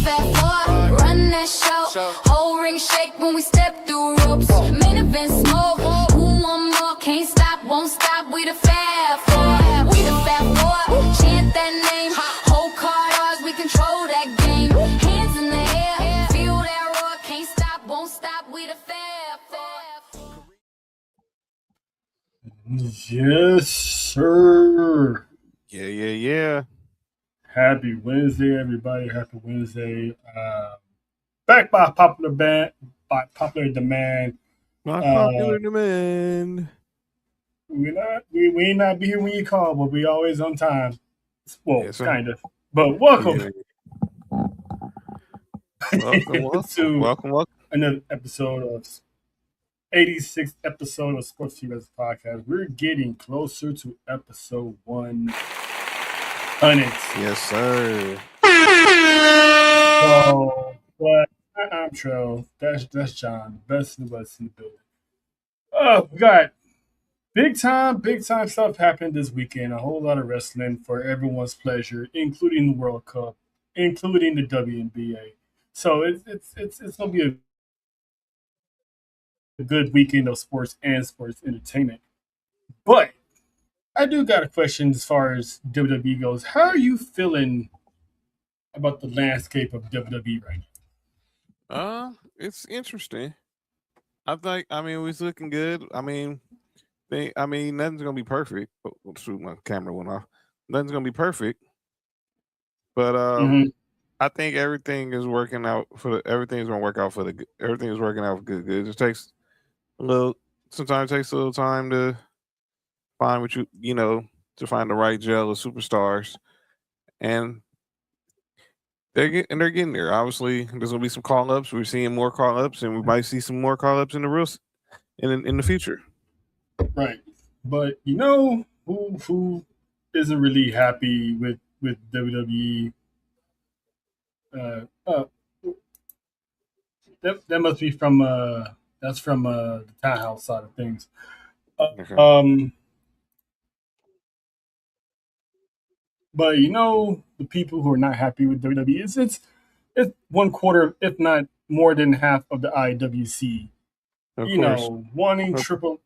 fat four, run that show. Whole ring shake when we step through ropes. Main event smoke. Who want more? Can't stop, won't stop. We the fat four. We the fat four. Chant that name. Whole card ours. We control that game. Hands in the air. Feel that roar. Can't stop, won't stop. We the fat four. Yes, sir. Yeah. Happy Wednesday, everybody. Happy Wednesday. Back by popular demand. My popular demand. We not be here when you call, but we always on time. Well, Yes, sir. kind of. But welcome to Welcome. another episode of 86th episode of Sports4UWrestling podcast. We're getting closer to episode 100. Yes, sir. So, but I'm Trell. That's John. Best of the West in the building. Oh, we got big time stuff happening this weekend. A whole lot of wrestling for everyone's pleasure, including the World Cup, including the WNBA. So it's gonna be a good weekend of sports and sports entertainment. But I do got a question as far as WWE goes. How are you feeling about the landscape of WWE right now? It's interesting. I mean, it's looking good. I mean, nothing's gonna be perfect. Oh, shoot, my camera went off. Nothing's gonna be perfect, but I think everything is working out everything's gonna work out for the. Everything is working out good. It just takes sometimes it takes a little time to find what to find the right gel of superstars, and they're getting there. Obviously, there's gonna be some call ups. We're seeing more call ups, and we might see some more call ups in the future. Right. But you know who isn't really happy with WWE? That must be from that's from the townhouse side of things. Okay. But you know the people who are not happy with WWE it's 1/4, if not more than half of the IWC. Of You course. know, wanting Triple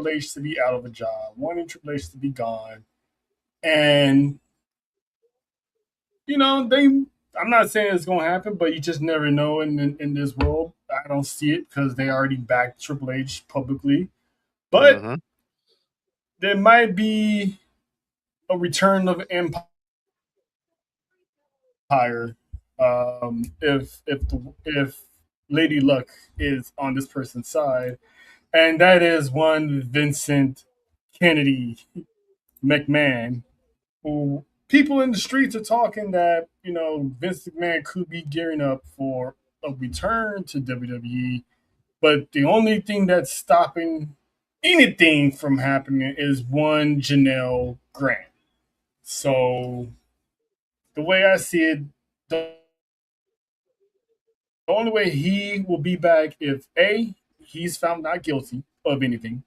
H to be out of a job, wanting Triple H to be gone, and you know I'm not saying it's going to happen, but you just never know in this world. I don't see it because they already backed Triple H publicly, but there might be a return of Empire if Lady Luck is on this person's side, and that is one Vincent Kennedy McMahon, who people in the streets are talking that Vince McMahon could be gearing up for a return to WWE, but the only thing that's stopping anything from happening is one Janelle Grant. So the way I see it, the only way he will be back if A, he's found not guilty of anything,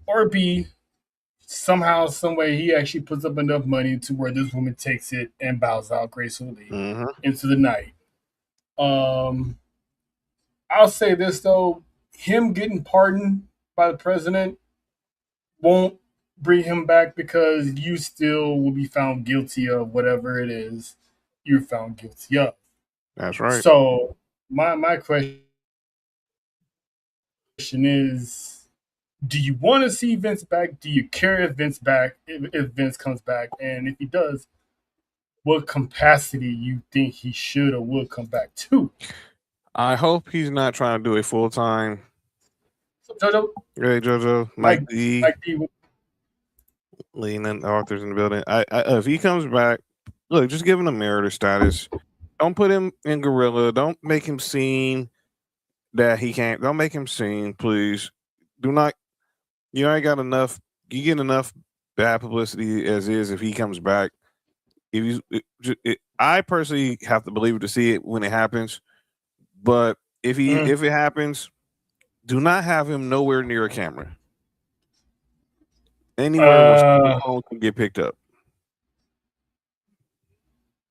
or B, somehow, some way, he actually puts up enough money to where this woman takes it and bows out gracefully into the night. I'll say this though: him getting pardoned by the president won't bring him back because you still will be found guilty of whatever it is you're found guilty of. That's right. So my question is, do you want to see Vince back? Do you care if Vince comes back? And if he does, what capacity you think he should or will come back to? I hope he's not trying to do a full time. JoJo? Hey, JoJo, Mike D. Leaning authors in the building. If he comes back, look, just give him a meritor status. Don't put him in gorilla. Don't make him seem that he can't. Don't make him seem, please. Do not. You ain't got enough. You get enough bad publicity as is if he comes back. I personally have to believe it to see it when it happens. But if it happens, do not have him nowhere near a camera. Anywhere where the phone can get picked up.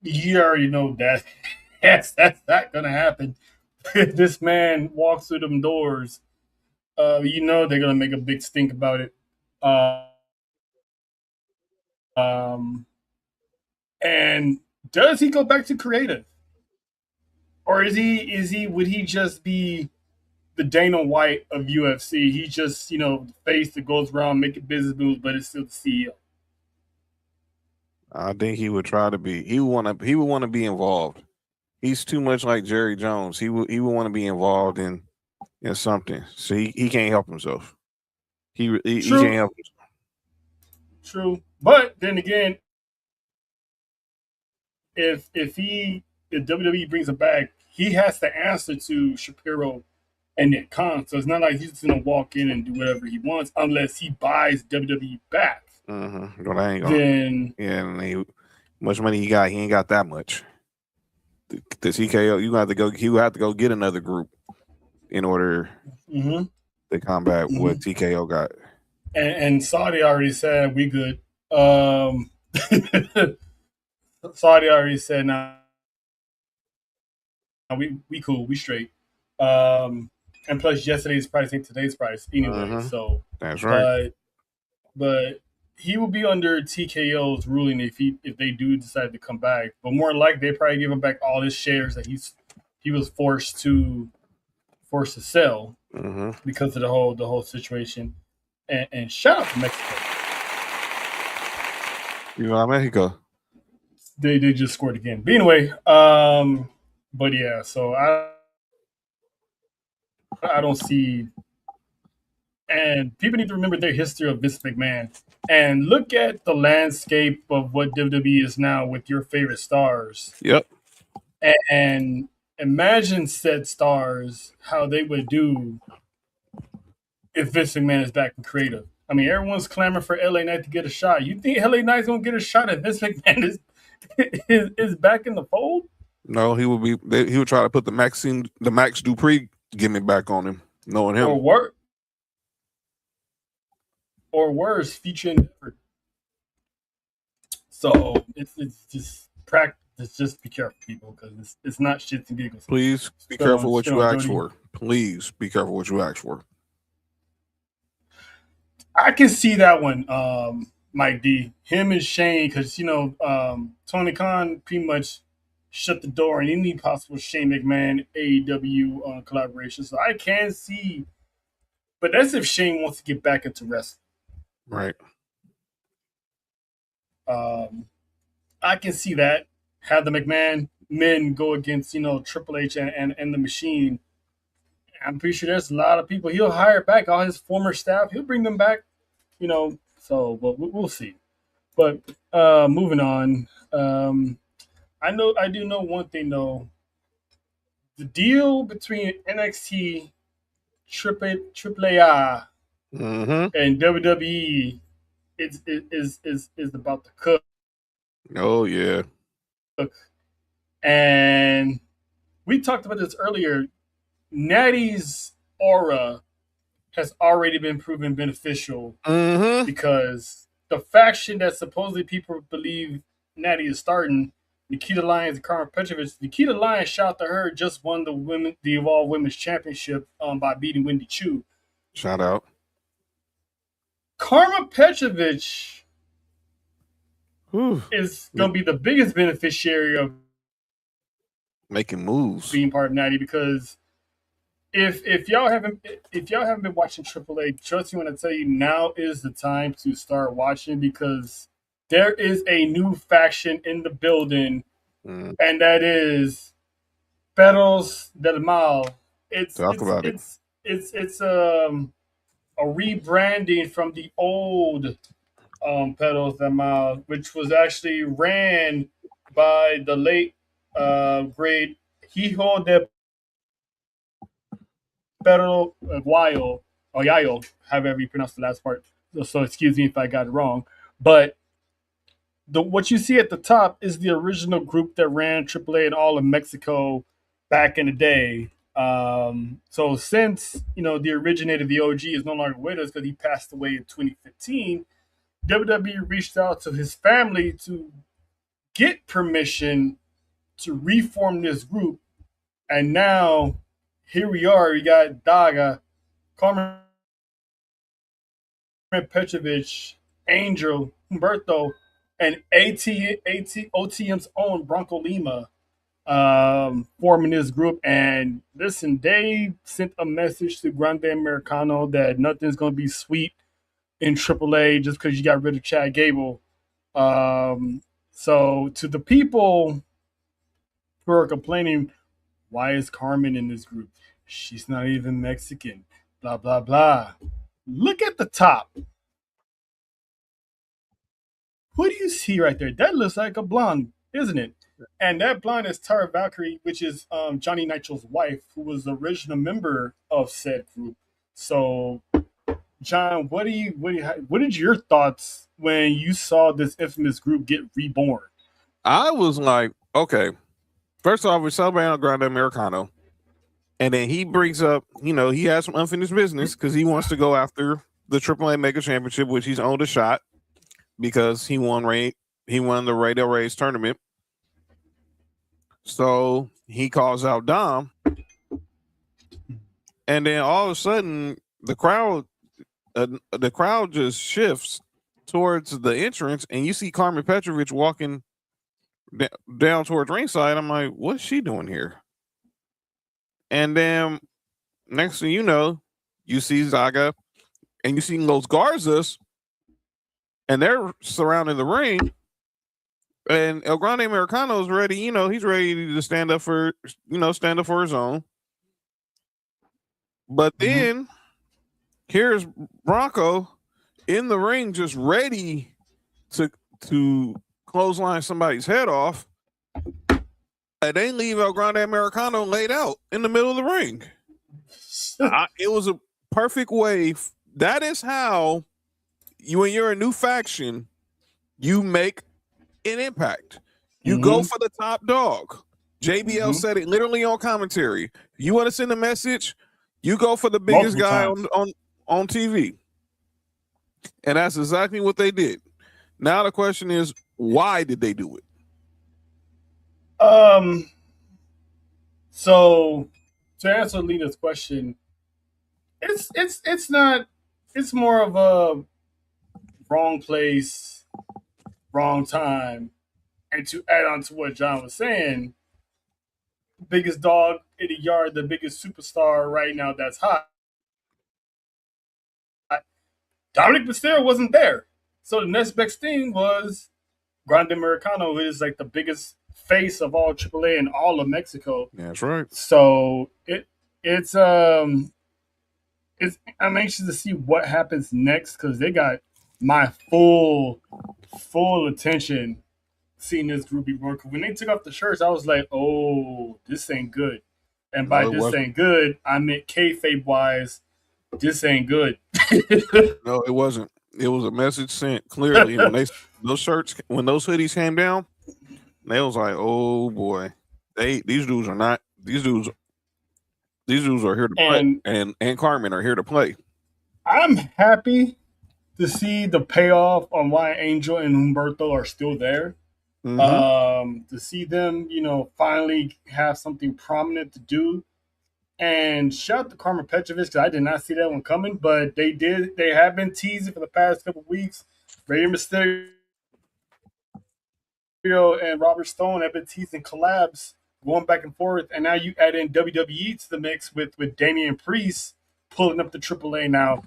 You already know that Yes, that's not gonna happen. If this man walks through them doors, they're gonna make a big stink about it. Uh, um, and does he go back to creative, or is he would he just be the Dana White of UFC? He just the face that goes around making business moves, but it's still the CEO. I think he would try to be. He would want to be involved. He's too much like Jerry Jones. He would want to be involved in something. So he can't help himself. He can't True, help himself. true. But then again, if WWE brings him back, he has to answer to Shapiro and Nick Khan. So it's not like he's just gonna walk in and do whatever he wants unless he buys WWE back. Mm-hmm. But I ain't gonna. Then Yeah, much money he got, he ain't got that much. The TKO, you have to go. He would have to go get another group in order mhm, to combat what mhm. TKO got. And Saudi already said we good. Um, Saudi already said nah, we cool, we straight. And plus yesterday's price ain't today's price anyway. Mm-hmm. So, That's right. but he will be under TKO's ruling if they do decide to come back. But more likely they probably give him back all his shares that he was forced to sell Mm-hmm. because of the whole situation. And shout out to Mexico. You know, Mexico. They just scored again. But anyway, but yeah, so I don't see. And people need to remember their history of Vince McMahon and look at the landscape of what WWE is now with your favorite stars. Yep. And imagine said stars how they would do if Vince McMahon is back in creative. I mean, everyone's clamoring for LA Knight to get a shot. You think LA Knight's gonna get a shot if Vince McMahon is back in the fold? No, he would be. He would try to put the Max Dupree gimmick back on him, knowing him. Or worse, featuring Difford. So it's just practice. Just be careful, people, because it's not shits and giggles. Please be careful what you ask for. Please be careful what you ask for. I can see that one, Mike D. Him and Shane, because Tony Khan pretty much shut the door on any possible Shane McMahon AEW collaboration. So I can see, but that's if Shane wants to get back into wrestling. Right. I can see that. Have the McMahon men go against Triple H and the Machine. I'm pretty sure there's a lot of people he'll hire back, all his former staff. He'll bring them back, So, but we'll see. But moving on, I do know one thing though. The deal between NXT, AAA, Mm-hmm. and WWE is about to cook. Oh yeah. And we talked about this earlier. Natty's aura has already been proven beneficial Mm-hmm. because the faction that supposedly people believe Natty is starting, Nikita Lyons and Karma Petrovich. Nikita Lyons, shout to her, just won the Evolve Women's Championship by beating Wendy Chu. Shout out. Karma Petrovich is going to be the biggest beneficiary of Making moves. being part of Natty because if y'all haven't been watching AAA, trust me when I tell you, now is the time to start watching because there is a new faction in the building, and that is Perros del Mal. It's a rebranding from the old Perros del Mal, which was actually ran by the late great Hijo de Pero Guayo, or Yayo, however you pronounce the last part. So excuse me if I got it wrong. But what you see at the top is the original group that ran AAA in all of Mexico back in the day. So since the originator, the OG, is no longer with us because he passed away in 2015, WWE reached out to his family to get permission to reform this group, and now here we are. We got Daga, Carmen Petrovic, Angel, Humberto, and OTM's own Bronco Lima forming this group. And listen, they sent a message to Grande Americano that nothing's going to be sweet in AAA just because you got rid of Chad Gable. So to the people who are complaining, why is Carmen in this group? She's not even Mexican. Blah, blah, blah. Look at the top. Who do you see right there? That looks like a blonde, isn't it? And that blonde is Tara Valkyrie, which is Johnny Nitro's wife, who was the original member of said group. So, John, what did your thoughts when you saw this infamous group get reborn? I was like, okay. First off, we're celebrating Grande Americano. And then he brings up, he has some unfinished business because he wants to go after the AAA Mega Championship, which he's owned a shot because he won the Rey Del Rey's tournament. So he calls out Dom. And then all of a sudden, the crowd just shifts towards the entrance, and you see Carmen Petrovic walking down towards ringside. I'm like, what's she doing here? And then next thing you know, you see Zaga and you see Los Garzas, and they're surrounding the ring. And El Grande Americano is ready, he's ready to stand up for his own. But then here's Bronco in the ring just ready to clothesline somebody's head off. And they leave El Grande Americano laid out in the middle of the ring. It was a perfect way. That is how when you're a new faction, you make an impact. You go for the top dog. JBL said it literally on commentary. You want to send a message, you go for the biggest guy on TV. And that's exactly what they did. Now the question is, why did they do it? So to answer Lena's question, it's not. It's more of a wrong place, wrong time. And to add on to what John was saying, the biggest dog in the yard, the biggest superstar right now that's hot, Dominic Mysterio wasn't there. So the next best thing was Grande Americano, who is like the biggest face of all AAA and all of Mexico. That's right. So it's I'm anxious to see what happens next because they got my full attention seeing this group be born. When they took off the shirts, I was like, "Oh, this ain't good." And by this ain't good, I meant kayfabe wise, this ain't good. No, it wasn't. It was a message sent clearly. When those hoodies came down, they was like, "Oh boy, these dudes are here to play, and Carmen are here to play." I'm happy to see the payoff on why Angel and Humberto are still there. To see them, finally have something prominent to do. And shout out to Carmen Petrovic because I did not see that one coming, but they did. They have been teasing for the past couple of weeks. Rey Mysterio and Robert Stone have been teasing collabs going back and forth, and now you add in WWE to the mix with Damian Priest pulling up the AAA now.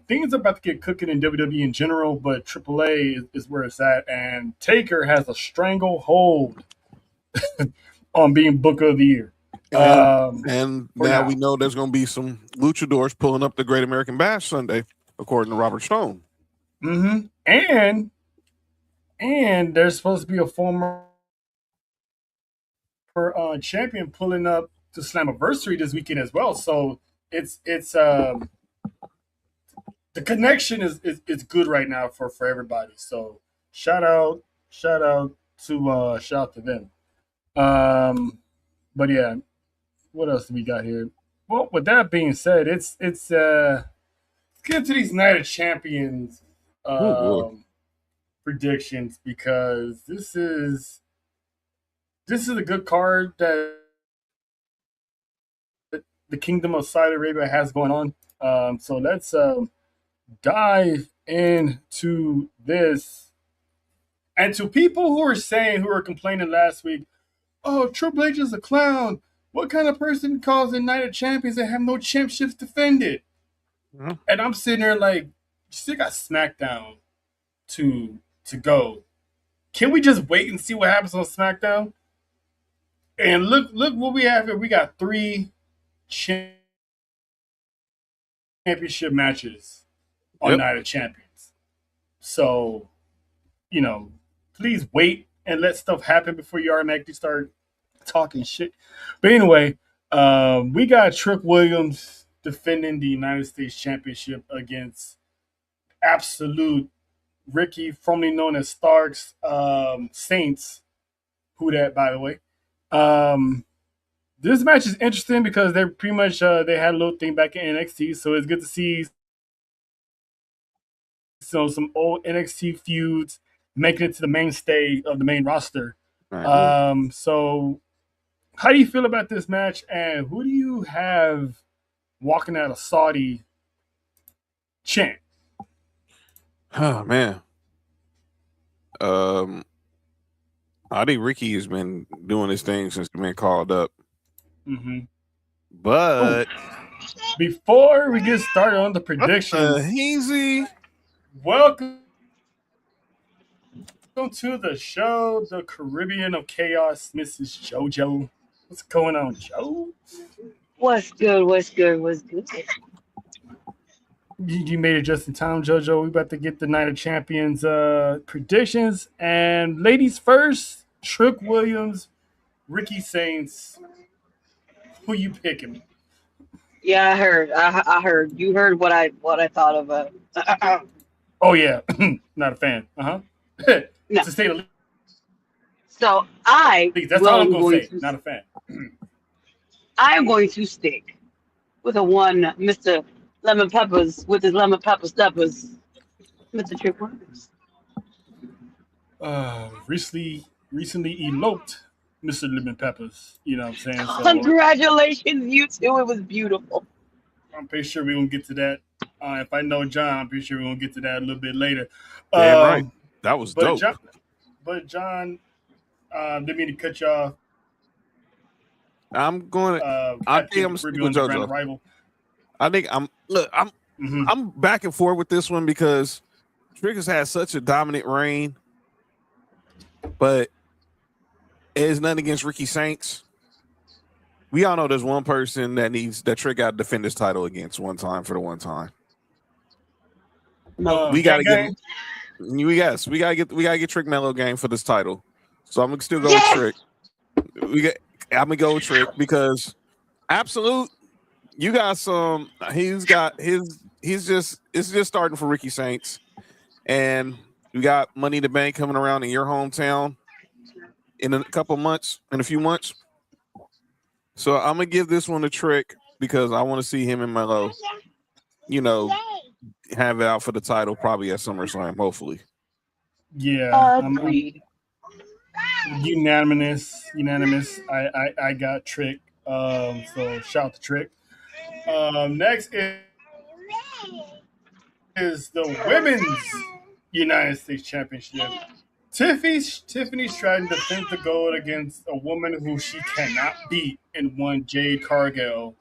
Things are about to get cooking in WWE in general, but AAA is where it's at, and Taker has a stranglehold on being Booker of the Year. And now we know there's going to be some luchadors pulling up the Great American Bash Sunday, according to Robert Stone. And there's supposed to be a former champion pulling up to Slammiversary this weekend as well. So it's the connection is good right now for everybody. So shout out to them. But yeah, what else do we got here? Well, with that being said, let's get to these Night of Champions predictions because this is this is a good card that the Kingdom of Saudi Arabia has going on. So let's dive into this. And to people who were complaining last week, oh, Triple H is a clown. What kind of person calls a Night of Champions that have no championships defended? Mm-hmm. And I'm sitting there like, you still got SmackDown to go. Can we just wait and see what happens on SmackDown? And look what we have here. We got 3 championship matches on Yep. Night of Champions. So, please wait and let stuff happen before you automatically start talking shit. But anyway, we got Trick Williams defending the United States Championship against Absolute Ricky, formerly known as Starks Saints. Who that, by the way? This match is interesting because they're pretty much they had a little thing back in NXT, so it's good to see some old NXT feuds making it to the mainstay of the main roster. Right. So how do you feel about this match, and who do you have walking out of Saudi champ? Oh man. I think Ricky has been doing his thing since he's been called up. Mm-hmm. But before we get started on the predictions, Easy. Welcome to the show, the Caribbean of Chaos, Mrs. JoJo. What's going on, Joe? What's good? What's good? What's good? You made it just in time, JoJo. We about to get the Night of Champions predictions. And ladies first, Trick Williams, Ricky Saints. Who you picking? Yeah, I heard. I heard. You heard what I thought of. Oh yeah, not a fan. No. To say the So I least, that's all I'm will gonna going say. to. Not a fan. I am going to stick with a one, Mr. Lemon Peppers with his lemon pepper steppers, Mr. Trick Williams. Recently eloped, Mr. Lemon Peppers. You know what I'm saying? So Congratulations, you two. It was beautiful. I'm pretty sure we're gonna get to that. If I know John, I'm pretty sure we're gonna get to that a little bit later. Damn right. That was dope. John, didn't mean to cut you off. I'm going to. I think I'm sticking with JoJo. Rival. I think I'm back and forth with this one because Trick has had such a dominant reign, but it is nothing against Ricky Saints. We all know there's one person that Trick got to defend his title against one time for the one time. We gotta get. Yes, we gotta get Trick Mello game for this title. So I'm gonna still go with Trick. I'm gonna go with Trick because Absolute. You got some. It's just starting for Ricky Saints, and you got Money in the Bank coming around in your hometown in a few months. So I'm gonna give this one a Trick because I want to see him and Melo, have it out for the title probably at SummerSlam, hopefully. Yeah, agreed. Unanimous. I got Trick. So shout out to Trick. Next is the Women's United States Championship. Tiffany's trying to defend the gold against a woman who she cannot beat in one Jade Cargill.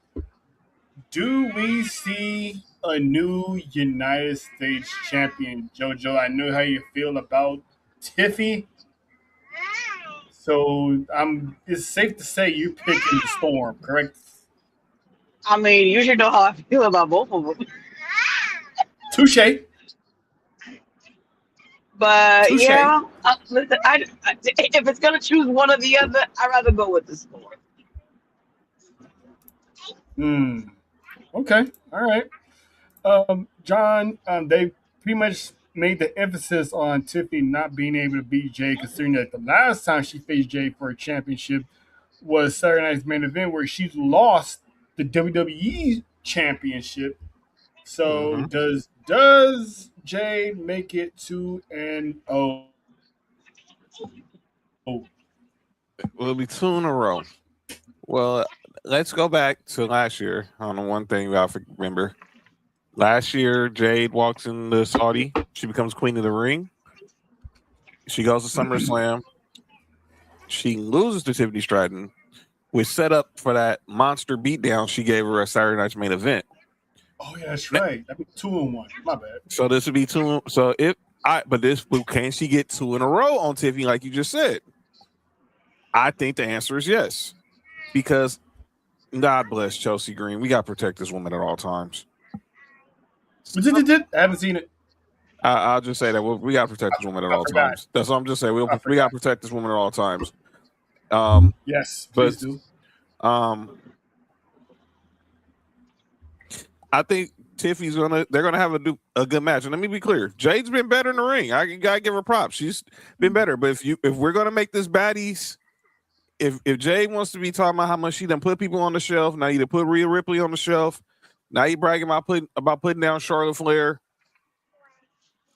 Do we see a new United States champion, JoJo? I know how you feel about Tiffy. So it's safe to say you're picking the Storm, correct? I mean, you should know how I feel about both of them. Touche. But Touche. yeah, listen, if it's gonna choose one or the other, I'd rather go with the Storm. Okay. All right. John, they pretty much made the emphasis on Tiffany not being able to beat Jay, considering that the last time she faced Jay for a championship was Saturday Night's Main Event, where she lost the WWE Championship. So does Jay make it 2-0? It'll be 2 in a row. Well, let's go back to last year. I don't know one thing I remember. Last year, Jade walks into Saudi. She becomes queen of the ring. She goes to SummerSlam. She loses to Tiffany Stratton, which set up for that monster beatdown she gave her at Saturday Night's main event. Oh yeah, that's right. That'd be 2-1. My bad. So this would be 2. So can she get 2 in a row on Tiffany, like you just said? I think the answer is yes, because God bless Chelsea Green. We got to protect this woman at all times. I haven't seen it. I'll just say that we got to protect this woman at all times. That's what I'm just saying. We got to protect this woman at all times. Yes, please do. I think Tiffany's they're gonna have a good match. And let me be clear, Jade's been better in the ring. I gotta give her props. She's been better. But if we're gonna make this baddies, if Jade wants to be talking about how much she done put people on the shelf, now you done put Rhea Ripley on the shelf. Now you bragging about putting down Charlotte Flair.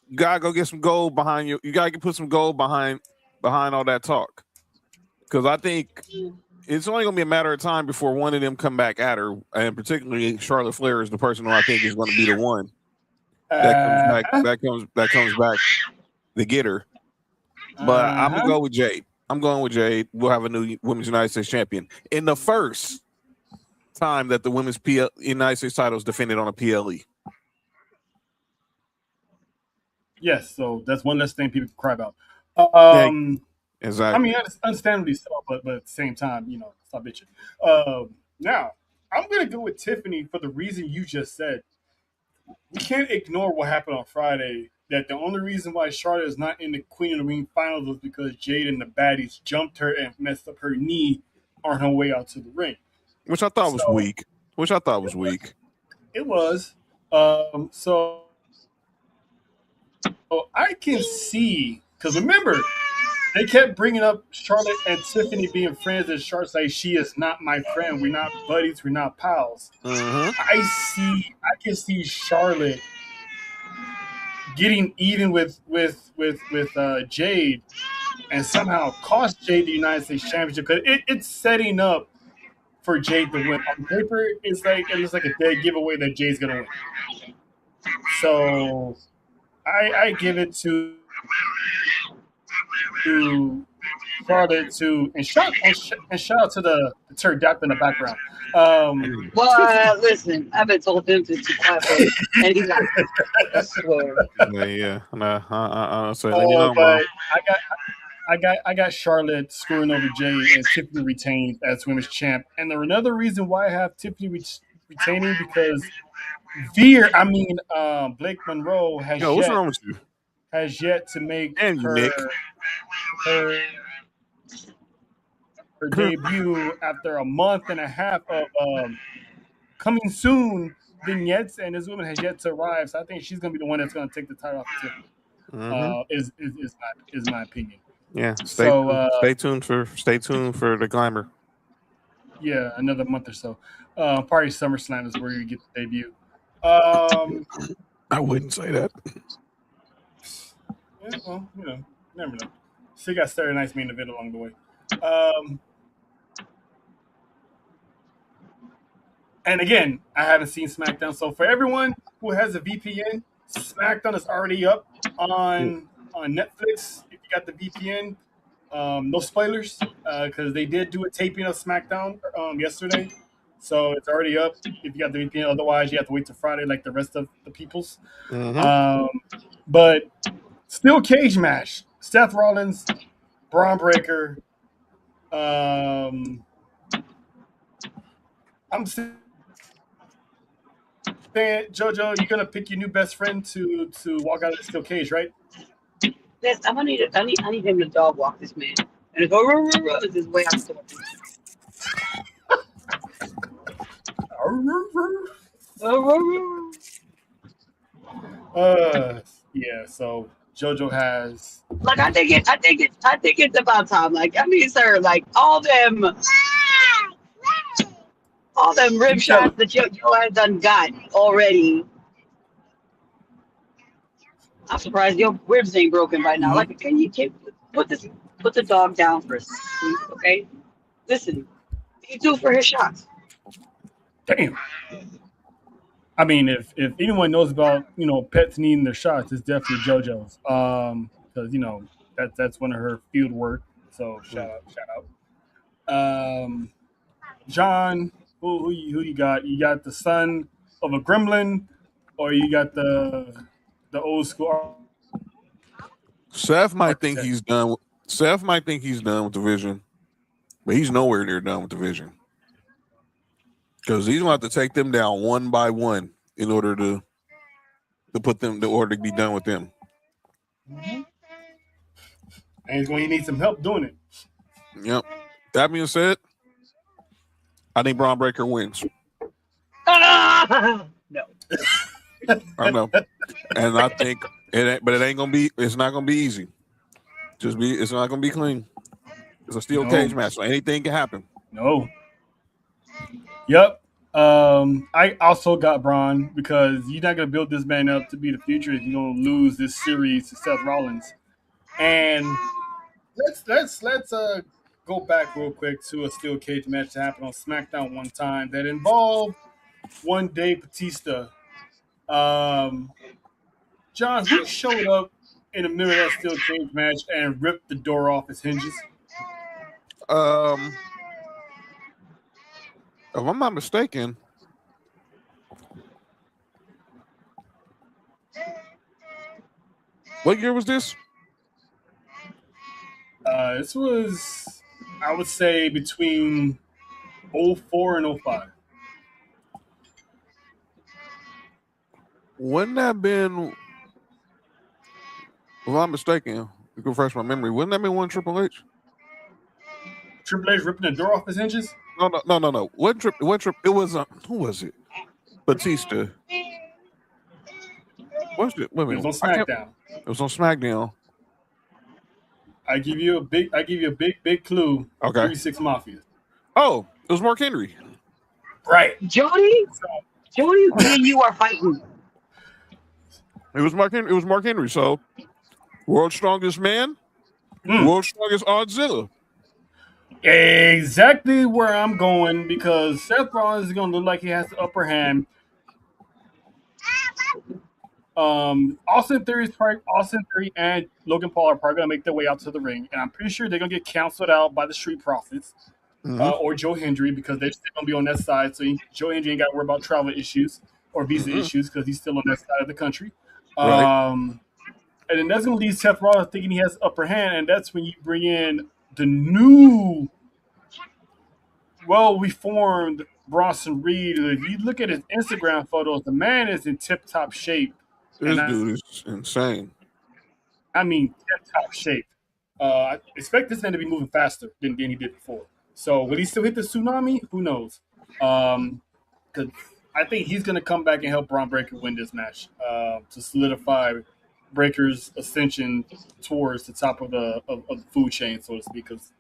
You gotta go get some gold behind you. You gotta put some gold behind all that talk. Because I think it's only going to be a matter of time before one of them come back at her, and particularly Charlotte Flair is the person who I think is going to be the one that comes back to get her. But I'm going to go with Jade. I'm going with Jade. We'll have a new Women's United States champion in the first time that the Women's United States title is defended on a PLE. Yes, so that's one less thing people can cry about. Exactly. I mean, understandably so, but at the same time, stop bitching. Now, I'm going to go with Tiffany for the reason you just said. We can't ignore what happened on Friday, that the only reason why Charlotte is not in the Queen of the Ring finals was because Jade and the baddies jumped her and messed up her knee on her way out to the ring. Which I thought was weak. It was. So I can see, because remember, they kept bringing up Charlotte and Tiffany being friends, and Charlotte's like, she is not my friend. We're not buddies. We're not pals. Mm-hmm. I can see Charlotte getting even with Jade and somehow cost Jade the United States Championship, because it's setting up for Jade to win. On paper, it looks like a dead giveaway that Jade's gonna win. So I give it to Charlotte and shout out to the pterodactyl in the background. Well, listen, I've been told him to be quiet, and he's like, I swear. Yeah. But I got Charlotte screwing over Jade, and Tiffany retains as women's champ. And another reason why I have Tiffany retaining, because Blake Monroe has yet to make her debut after a month and a half of coming soon vignettes, and this woman has yet to arrive. So I think she's going to be the one that's going to take the title off of Tiffany. Is my opinion. Yeah. Stay tuned for the Glamour. Yeah, another month or so. Probably SummerSlam is where you get the debut. I wouldn't say that. Yeah, well, never know. She got Saturday Night's main event along the way. And again, I haven't seen SmackDown. So for everyone who has a VPN, SmackDown is already up on Netflix. If you got the VPN, no spoilers, because they did do a taping of SmackDown yesterday. So it's already up if you got the VPN. Otherwise, you have to wait till Friday like the rest of the peoples. Mm-hmm. But still cage match. Seth Rollins, Braun Breaker. I'm saying, JoJo, you're gonna pick your new best friend to walk out of the steel cage, right? Yes, I need him to dog walk this man, and go this way out the door. Yeah. So JoJo has. Like I think it's about time. Like sir, like all them rib shots that JoJo has done got already. I'm surprised your ribs ain't broken by now. Like, can you put this put the dog down for a sleep, okay? Listen, he's due for his shots. Damn. I mean, if anyone knows about pets needing their shots, it's definitely JoJo's. Because that's one of her field work. So shout out. John, who you got? You got the son of a gremlin, or you got the old school Seth might think architect? he's done. Seth might think he's done with the Vision, but he's nowhere near done with the Vision because he's going to have to take them down one by one in order to put them, in order to be done with them. And he's going to need some help doing it. Yep. That being said, I think Braun Breaker wins. No. I know, and I think it ain't, but it ain't gonna be. It's not gonna be easy. It's not gonna be clean. It's a steel cage match, so anything can happen. No. Yep. I also got Braun because you're not gonna build this man up to be the future if you're gonna lose this series to Seth Rollins. And let's go back real quick to a steel cage match that happened on SmackDown one time that involved one Dave Batista. John, who showed up in the middle of that steel cage match and ripped the door off its hinges? If I'm not mistaken, what year was this? This was, I would say, between 04 and 05. Wouldn't that have been, if I'm mistaken, you can refresh my memory. Wouldn't that have been one Triple H? Triple H ripping the door off his hinges? No. What trip? It was who was it? Batista. What's it? Wait a minute. It was on SmackDown. It was on SmackDown. I give you a big clue. Okay. 3-6 Mafia. Oh, it was Mark Henry. Right. Jody, me and you are fighting. It was Mark Henry. It was Mark Henry. So, world's strongest man, world's strongest Oddzilla. Exactly where I'm going because Seth Rollins is going to look like he has the upper hand. Austin Theory and Logan Paul are probably going to make their way out to the ring, and I'm pretty sure they're going to get canceled out by the Street Profits or Joe Hendry because they're still going to be on that side. So Joe Hendry ain't got to worry about travel issues or visa issues because he's still on that side of the country. Right. And then that's going to leave Seth Rollins thinking he has the upper hand, and that's when you bring in the new, well-reformed Bronson Reed. If you look at his Instagram photos, the man is in tip-top shape. This dude is insane. I mean, tip-top shape. I expect this man to be moving faster than he did before. So will he still hit the tsunami? Who knows? Because I think he's going to come back and help Braun Breaker win this match to solidify Breaker's ascension towards the top of the food chain, so to speak. Because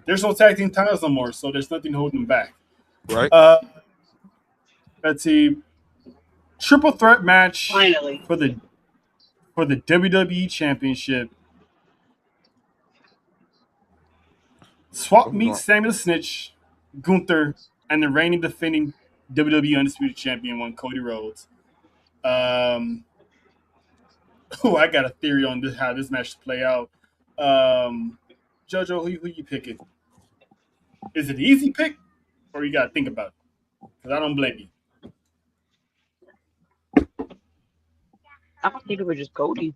there's no tag team titles no more, so there's nothing holding him back. Right. Let's see. Triple threat match Finally. for the WWE Championship. Swap meets Samuel Snitch, Gunther, and the reigning defending WWE Undisputed Champion, one Cody Rhodes. I got a theory on this how this match should play out. Jojo, who you picking? Is it an easy pick, or you got to think about it? Because I don't blame you. I don't think it was just Cody.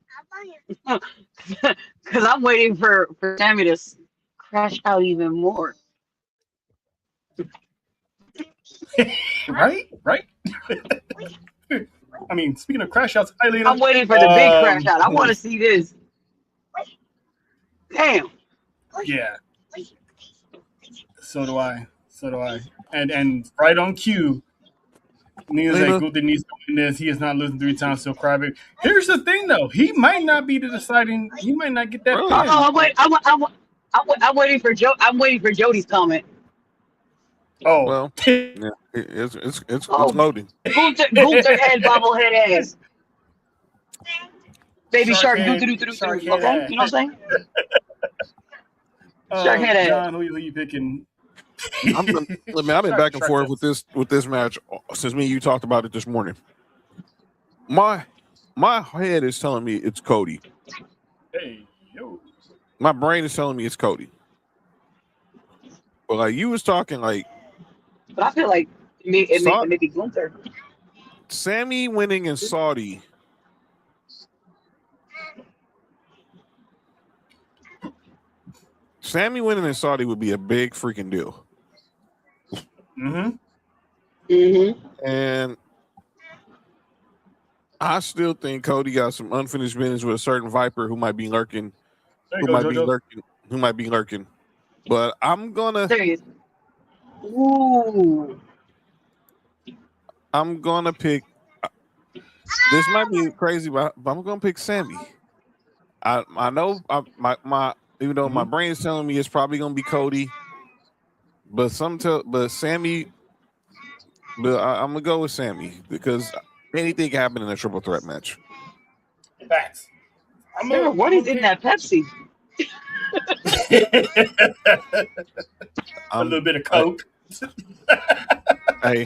Because I'm waiting for Sammy to crash out even more. Right? I mean, speaking of crash outs, I'm waiting for the big crash out. I want to see this. Damn. Yeah. So do I. And right on cue, Neil's like, Gunther needs to win this. He is not losing 3 times, so crybaby. Here's the thing, though. He might not be the deciding. He might not get that. I'm waiting for Joe. I'm waiting for Jody's comment. Oh, well, yeah, it's loading. Gunther head bobblehead ass. Baby shark. Shark Okay, head. you know what I'm saying? Sharkhead. John, who you picking? I've been back and forth with this match since me and you talked about it this morning. My head is telling me it's Cody. Hey, yo. My brain is telling me it's Cody. But like you was talking like, but I feel like it may be Gunther. Sammy winning in Saudi. Sammy winning in Saudi would be a big freaking deal. And I still think Cody got some unfinished business with a certain Viper who might be lurking. Who might be lurking. But I'm gonna. There he is. Ooh. I'm gonna pick. This might be crazy, but I'm gonna pick Sammy. I know my even though my brain is telling me it's probably gonna be Cody, but Sammy. But I'm gonna go with Sammy because anything can happen in a triple threat match. Facts. What is in that Pepsi? A little bit of Coke. Hey,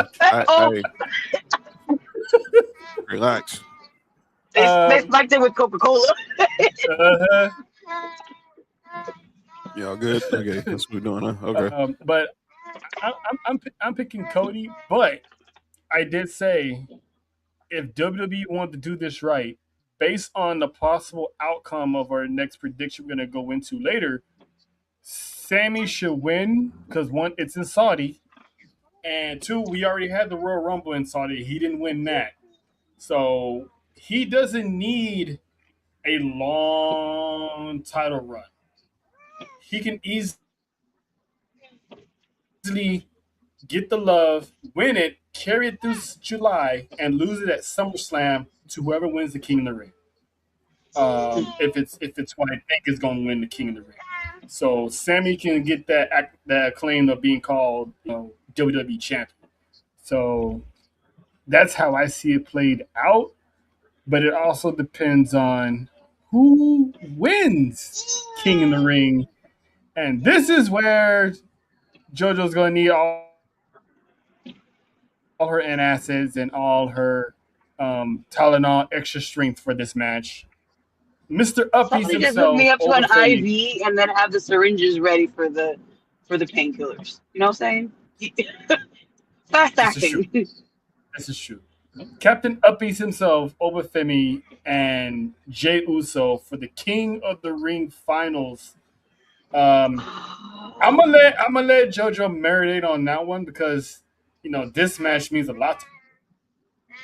relax. They spiked it with Coca-Cola. Y'all good? Okay, that's what we're doing, huh? Okay. But I'm picking Cody, but I did say if WWE wanted to do this right, based on the possible outcome of our next prediction we're going to go into later, Sammy should win because one, it's in Saudi, and two, we already had the Royal Rumble in Saudi. He didn't win that. So he doesn't need a long title run. He can easily get the love, win it, carry it through July, and lose it at SummerSlam to whoever wins the King of the Ring. If it's what I think is going to win the King of the Ring, so Sammy can get that acclaim of being called WWE champion. So that's how I see it played out. But it also depends on who wins King in the Ring, and this is where JoJo's going to need all her antacids and all her Tylenol extra strength for this match. Mr. Uppies himself. Just hook me up to an Femi. IV and then have the syringes ready for the painkillers. You know what I'm saying? Fast acting. This is true. Captain Uppies himself, Obafemi, and Jey Uso for the King of the Ring finals. I'm gonna let JoJo marinate on that one because this match means a lot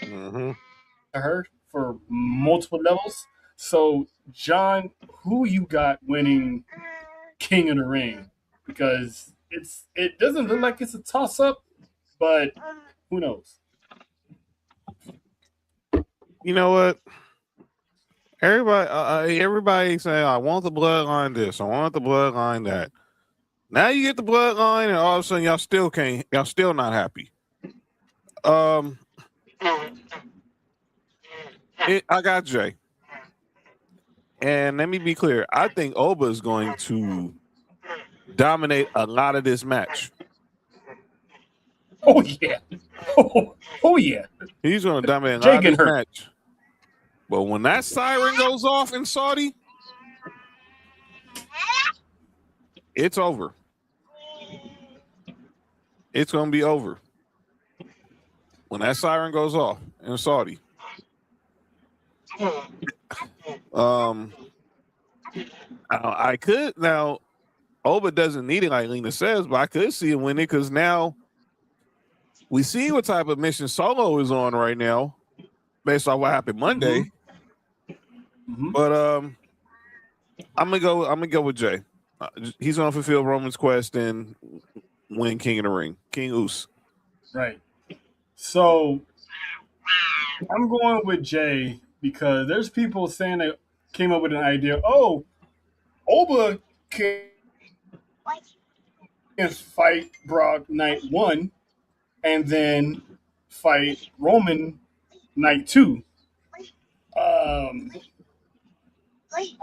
to her for multiple levels. So, John, who you got winning King of the Ring? Because it doesn't look like it's a toss up, but who knows? You know what? Everybody saying, I want the bloodline this, I want the bloodline that. Now you get the bloodline, and all of a sudden y'all still not happy. I got Jay. And let me be clear, I think Oba is going to dominate a lot of this match. Oh yeah. Oh yeah. He's going to dominate a lot of this match. But when that siren goes off in Saudi, it's over. It's going to be over. When that siren goes off in Saudi. I could now. Oba doesn't need it like Lena says, but I could see him winning because now we see what type of mission Solo is on right now, based on what happened Monday. But I'm gonna go with Jay. He's gonna fulfill Roman's quest and win King of the Ring, King Us. Right. So I'm going with Jay because there's people saying they came up with an idea. Oh, Oba can fight Brock night 1 and then fight Roman night 2. I'm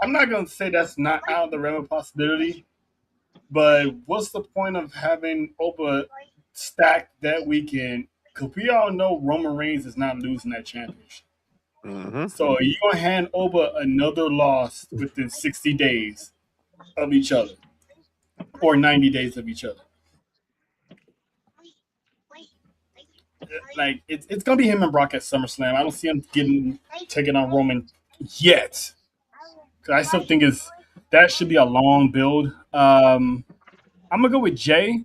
not going to say that's not out of the realm of possibility, But what's the point of having Oba stacked that weekend? Because we all know Roman Reigns is not losing that championship. Mm-hmm. So you're going to hand Oba another loss within 60 days of each other or 90 days of each other. Like, it's going to be him and Brock at SummerSlam. I don't see him taking on Roman yet. Because I still think that should be a long build. I'm going to go with Jay.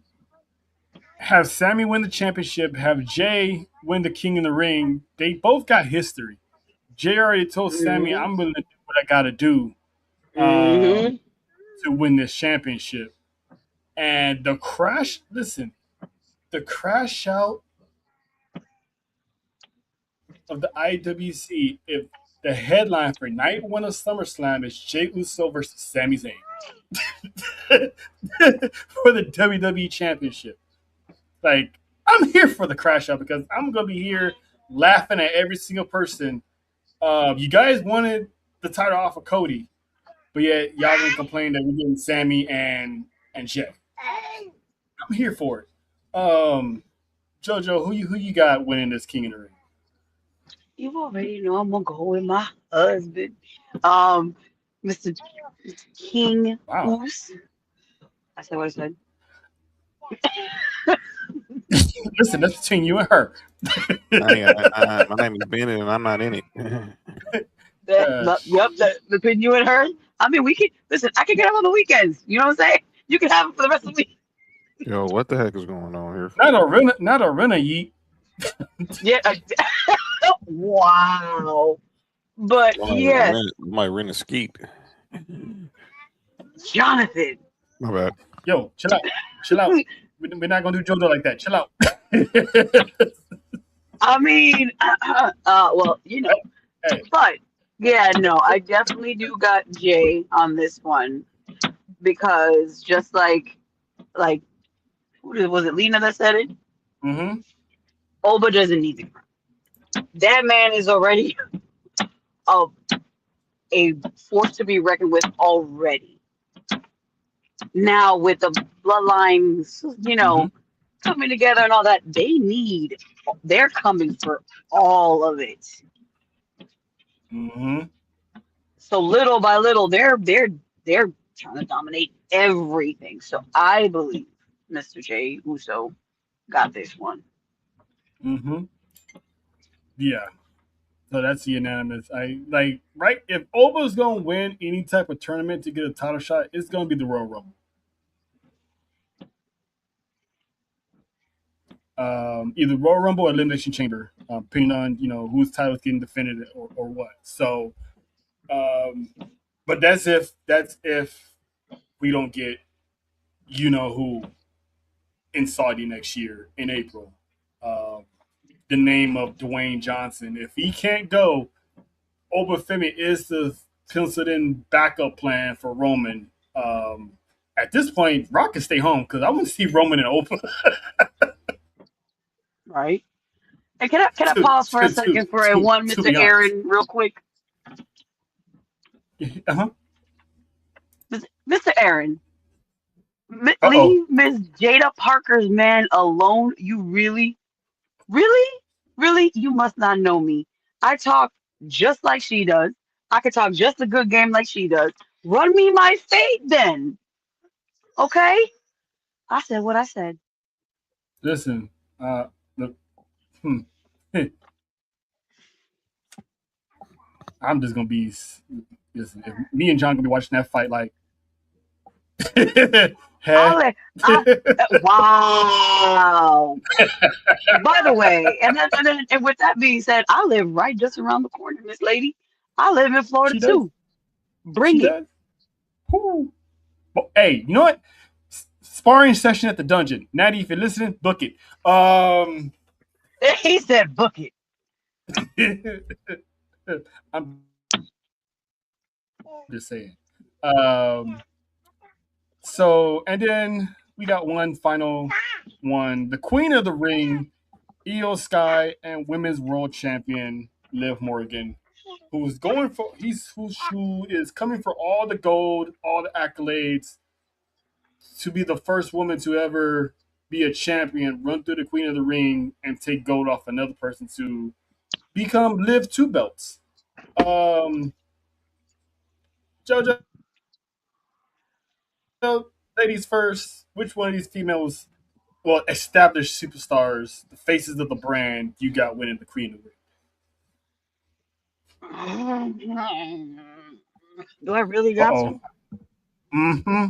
Have Sammy win the championship. Have Jay win the King in the Ring. They both got history. Jay already told Sammy, Mm-hmm. I'm willing to do what I got to do Mm-hmm. to win this championship. And the crash out of the IWC, if the headline for night one of SummerSlam is Jey Uso versus Sami Zayn for the WWE Championship. Like, I'm here for the crash out because I'm going to be here laughing at every single person. You guys wanted the title off of Cody, but yet y'all didn't complain that we're getting Sammy and Jey. I'm here for it. Jojo, who you got winning this King of the Ring? You already know I'm gonna go with my husband, um, Mr. King Wow. Oos. I said what I said. Listen, that's between you and her. My name is Bennett, and I'm not in it. Yep, between you and her. I mean, we can listen. I can get him on the weekends. You know what I'm saying? You can have him for the rest of the week. Yo, what the heck is going on here? Not a runner yeet. Yeah. Wow. But yes, Might rent a skeet. Jonathan. My bad. Yo, chill out. We're not gonna do JoJo like that. Chill out. I mean, well, Hey, but yeah, no, I definitely do got Jay on this one because just like was it Lena that said it? mm-hmm. Oba doesn't need the crown. That man is already a a force to be reckoned with already. Now with the bloodlines, Mm-hmm. coming together and all that, they're coming for all of it. Mm-hmm. So little by little, they're trying to dominate everything. So I believe Mr. Jey Uso got this one. Mm-hmm. Yeah. So that's unanimous. I like right. If Oba's gonna win any type of tournament to get a title shot, it's gonna be the Royal Rumble. Either Royal Rumble or Elimination Chamber, depending on whose title is getting defended or what. So, but that's if we don't get who in Saudi next year in April. Um, the name of Dwayne Johnson. If he can't go, Obafemi is the penciled in backup plan for Roman. At this point, Rock can stay home because I want to see Roman and Oba. Right? And can I pause for a second for a one to Mr. be honest. Aaron real quick? Uh-huh. Mr. Aaron, Uh-oh. leave Miss Jada Parker's man alone. You really, really, really, you must not know me. I talk just like she does. I can talk just a good game like she does. Run me my fade then. Okay? I said what I said. Listen, look, hmm. I'm just gonna be. Listen, if me and John gonna be watching that fight, like, I'll hey, let, I, wow. By the way, and with that being said, I live right just around the corner, Miss Lady. I live in Florida she does. too. She Bring it. does. Whew. Well, hey, you know what? Sparring session at the dungeon. Natty, if you're listening, book it. He said, book it. I'm just saying. So, and then we got one final one. The Queen of the Ring, Io Sky, and Women's World Champion Liv Morgan, who is coming for all the gold, all the accolades. to be the first woman to ever be a champion, run through the Queen of the Ring, and take gold off another person to become live two belts. Um, JoJo, ladies first. Which one of these females, well, established superstars, the faces of the brand, you got winning the Queen of the Ring? Do I really Uh got oh. to? Mm-hmm.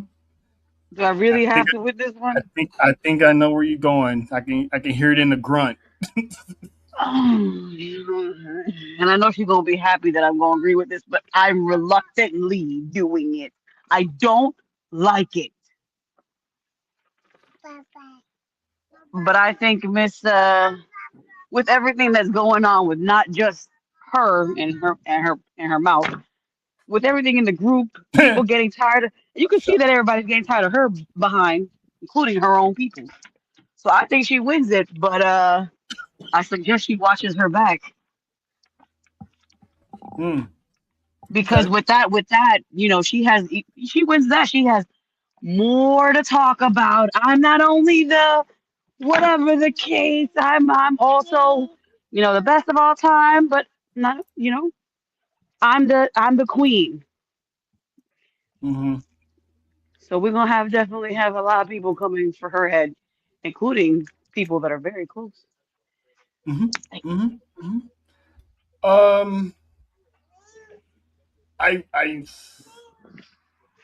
Do I I really think have to with this one? I think I know where you're going. I can hear it in the grunt. And I know she's gonna be happy that I'm gonna agree with this, but I'm reluctantly doing it. I don't like it. But I think Miss with everything that's going on with not just her and her mouth, with everything in the group, people getting tired of you can see Shut that up. everybody's getting tired of her behind, including her own people. So I think she wins it, but I suggest she watches her back Mm, because okay. with that, she wins that. She has more to talk about. I'm not only the whatever the case, I'm also, the best of all time, but not, I'm the queen. Mm-hmm. So we're gonna have definitely have a lot of people coming for her head, including people that are very close. Mm-hmm. Mm-hmm. Mm-hmm. Um, I,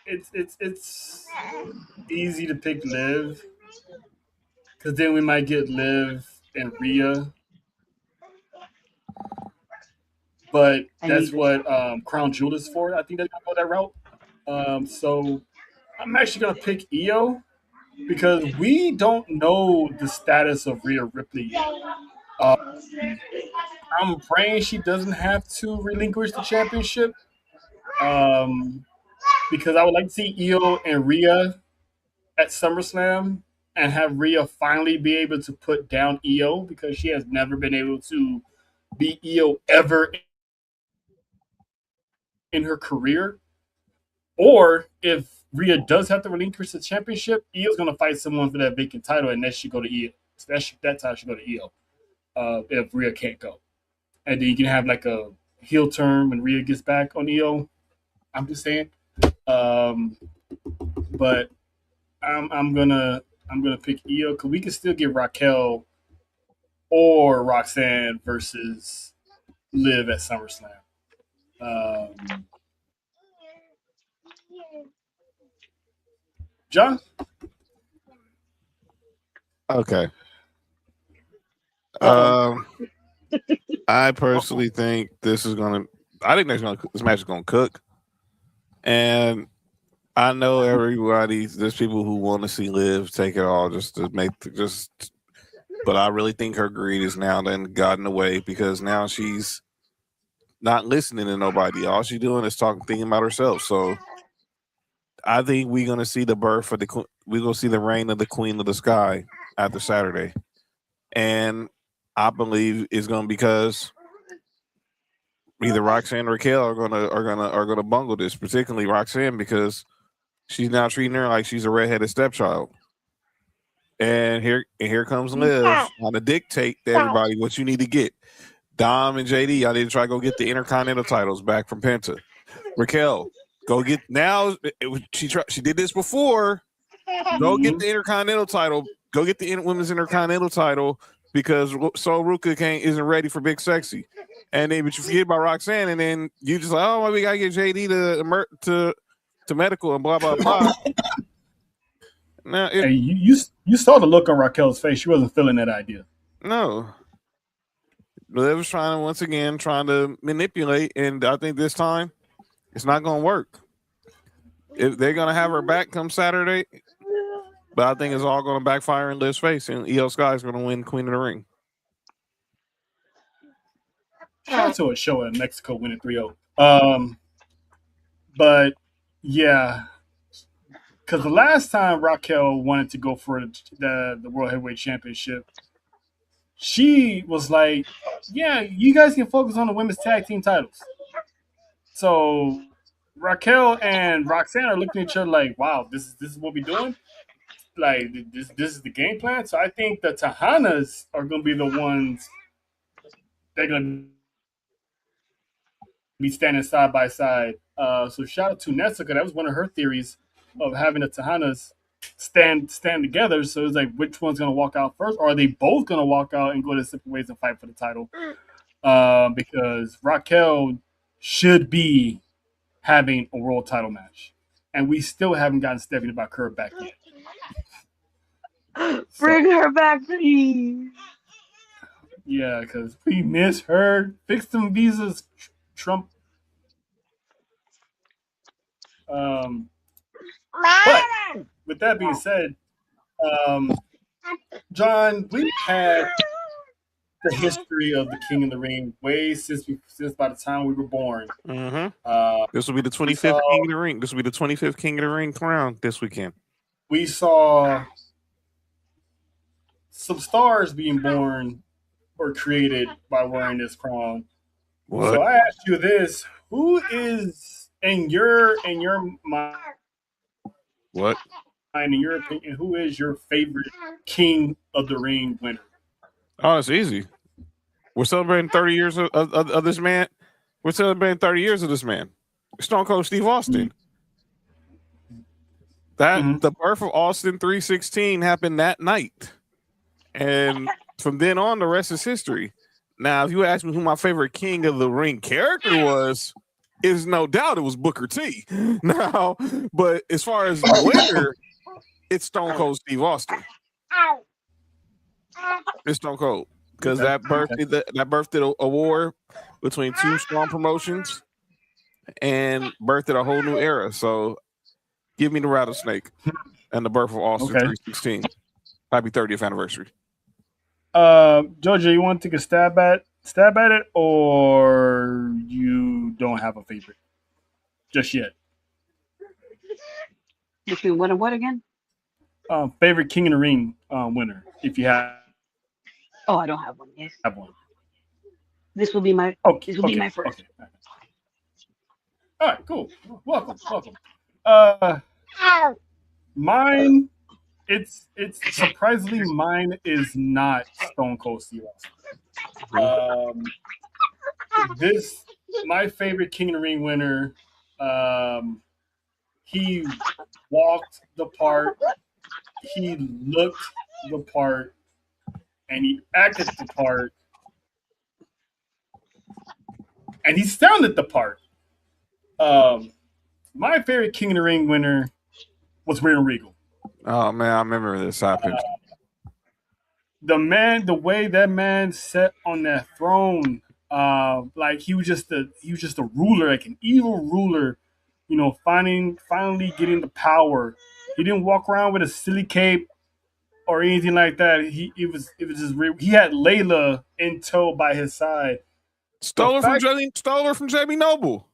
it's easy to pick Liv because then we might get Liv and Rhea, but I need that's this. what Crown Jewel is for. I think they're gonna go that route. So I'm actually gonna pick Io because we don't know the status of Rhea Ripley yet. Um, I'm praying she doesn't have to relinquish the championship um, because I would like to see Io and Rhea at SummerSlam and have Rhea finally be able to put down Io because she has never been able to beat Io ever in her career. Or if Rhea does have to relinquish the championship, Io's going to fight someone for that vacant title, and that should go to Io. That time should go to Io if Rhea can't go. And then you can have like a heel turn when Rhea gets back on Io. I'm just saying. Um, but I'm gonna pick Io because we can still get Raquel or Roxanne versus Liv at SummerSlam. Um, John, Okay. Uh Um, I personally think this is gonna. I think this match is gonna cook, and I know everybody. There's people who want to see Liv take it all just to make just. But I really think her greed is now then gotten away because now she's not listening to nobody. All she's doing is talking, thinking about herself. So I think we're gonna see the birth of we're gonna see the reign of the Queen of the Sky after Saturday, and I believe it's gonna because either Roxanne or Raquel are gonna bungle this, particularly Roxanne because she's now treating her like she's a redheaded stepchild. And here comes Liv on to dictate to everybody what you need to get. Dom and JD, I need to try to go get the Intercontinental titles back from Penta. Raquel, go get now. She did this before. Go get mm-hmm. the Intercontinental title. Go get the Women's Intercontinental title because Sol Ruka isn't ready for Big Sexy. And then, but you forget about Roxanne, and then you just like, oh, well, we gotta get JD to medical and blah blah blah. Now, Hey, you saw the look on Raquel's face. She wasn't feeling that idea. no, Liv was trying to once again trying to manipulate, and I think this time it's not gonna work. If they're gonna have her back come Saturday, but I think it's all gonna backfire in Liv's face, and Io Sky is gonna win Queen of the Ring. Shout out to a show in Mexico winning 3-0. But yeah, because the last time Raquel wanted to go for the World Heavyweight Championship, she was like, "Yeah, you guys can focus on the women's tag team titles." So Raquel and Roxanne are looking at each other like, "Wow, this is what we're doing. Like this is the game plan." So I think the Tahanas are going to be the ones they're going to be standing side by side. So shout out to Nessa, that was one of her theories of having the Tahanas stand together. So it's like, which one's going to walk out first, or are they both going to walk out and go to separate ways and fight for the title? Because Raquel should be having a world title match, and we still haven't gotten Stephanie Bakura back yet. So Bring her back, please. yeah, because we miss her. Fix some visas, Trump. Um, but with that being said, John, we've had the history of the King of the Ring way since by the time we were born. This will be the 25th King of the Ring. This will be the 25th King of the Ring crown this weekend. We saw some stars being born or created by wearing this crown. What? So I asked you this: who is in your mind, What? in your opinion, who is your favorite King of the Ring winner? Oh, it's easy. We're celebrating 30 years of this man. We're celebrating 30 years of this man. Stone Cold Steve Austin. The birth of Austin 316 happened that night. And from then on, the rest is history. Now, if you ask me who my favorite King of the Ring character was, is no doubt it was Booker T. Now, but as far as the winner, it's Stone Cold Steve Austin. It's Stone Cold. Because that birthed a war between two strong promotions and birthed a whole new era. So give me the Rattlesnake and the birth of Austin 316. Happy 30th anniversary. Jojo, you want to take a stab at it, or you don't have a favorite just yet? Between what and what again? Favorite King of the Ring winner, if you have. Oh, I don't have one. Yes. Have one. This will be my. Okay. This will be my first. Okay. All right. Cool. Welcome. Mine. It's surprisingly mine is not Stone Cold Steve Austin. My favorite King of the Ring winner. He walked the part. He looked the part. And he acted the part, and he sounded the part. My favorite King of the Ring winner was Real Regal. Oh man, I remember this happened. The way that man sat on that throne, like he was just a ruler, like an evil ruler. You know, finally getting the power. He didn't walk around with a silly cape or anything like that. It was just real. He had Layla in tow by his side. Stole her from Jamie Noble.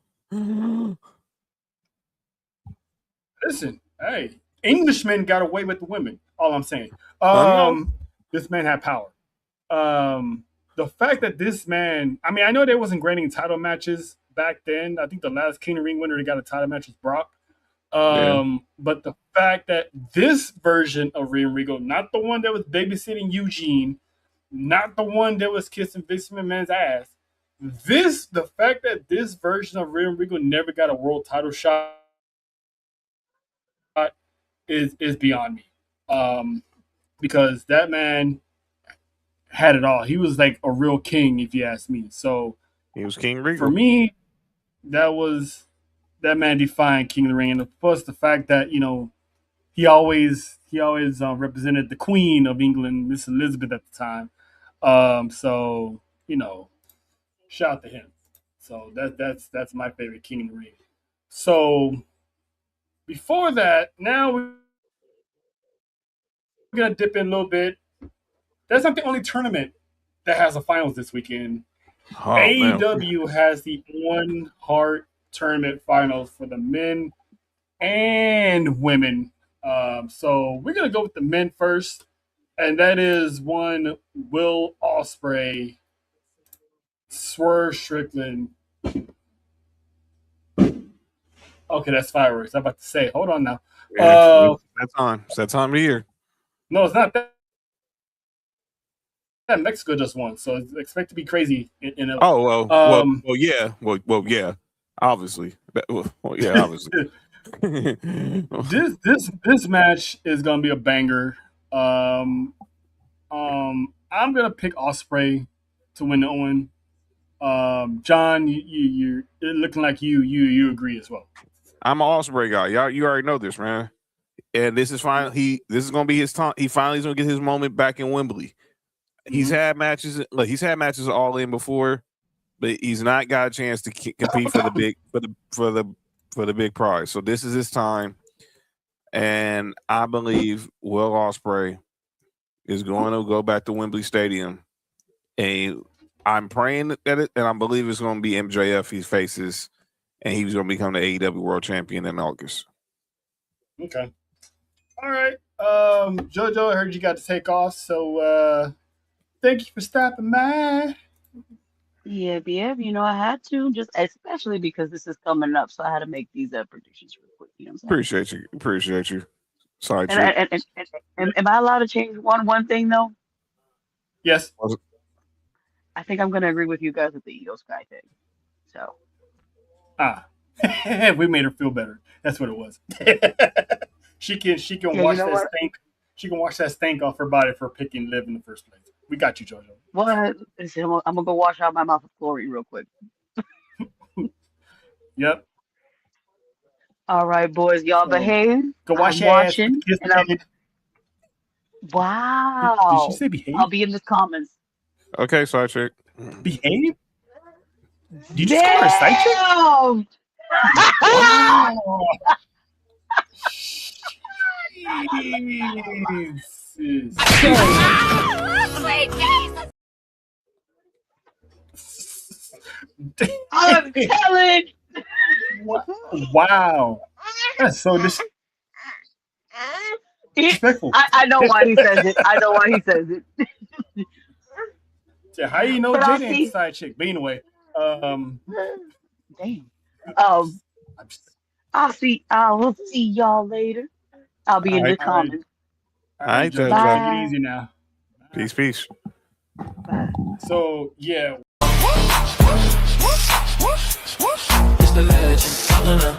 Listen, hey, Englishmen got away with the women. All I'm saying. This man had power. The fact that this man, I mean, I know they wasn't granting title matches back then. I think the last King of the Ring winner that got a title match was Brock. But the fact that this version of Real Regal, not the one that was babysitting Eugene, not the one that was kissing Vince McMahon's ass, the fact that this version of Real Regal never got a world title shot is beyond me. Because that man had it all. He was like a real king, if you ask me. So he was King Regal. For me, that man defined King of the Ring, and plus the fact that he always represented the Queen of England, Miss Elizabeth at the time. So shout out to him. So that's my favorite King of the Ring. So before that, now we're gonna dip in a little bit. That's not the only tournament that has a finals this weekend. AEW has the Owen Hart tournament finals for the men and women. So we're gonna go with the men first, and that is one Will Ospreay, Swerve Strickland Okay, that's fireworks. I'm about to say, hold on now. Yeah, that's on. It's that time of year. No, it's not that. Mexico just won, so it's expect to be crazy in LA. Yeah. Obviously, obviously. this match is gonna be a banger. I'm gonna pick Ospreay to win the Owen. John, you're looking like you agree as well. I'm an Ospreay guy. You already know this, man. And this is finally this is gonna be his time. He finally is gonna get his moment back in Wembley. He's had matches. Like he's had matches all in before, but he's not got a chance to compete for the big prize. So this is his time, and I believe Will Ospreay is going to go back to Wembley Stadium, and I'm praying that it, and I believe it's going to be MJF he faces, and he's going to become the AEW World Champion in August. Okay. All right. JoJo, I heard you got to take off, so thank you for stopping by. Yeah, you know, I had to, just especially because this is coming up, so I had to make these predictions real quick. You know what I'm saying? Appreciate you. Sorry, And am I allowed to change one thing though? Yes. I think I'm gonna agree with you guys with the Io Sky thing. So. We made her feel better. That's what it was. she can wash that stink. She can wash that stink off her body for picking Liv in the first place. We got you, JoJo. Well, I'm gonna go wash out my mouth with chlorine real quick. Yep. All right, boys, y'all behave. Go wash your ass. Wow. Did she say behave? I'll be in the comments. Okay, side chick. Behave? Did you just call her a side chick? Wow. Jesus. I'm telling. Wow. That's so disrespectful. I know why he says it. I know why he says it. So how you know Jada ain't a side chick? But anyway, damn. I'll see y'all later. I'll be in the comments. All right, Joe. Take it easy now. Peace. Bye. So yeah. It's the legend.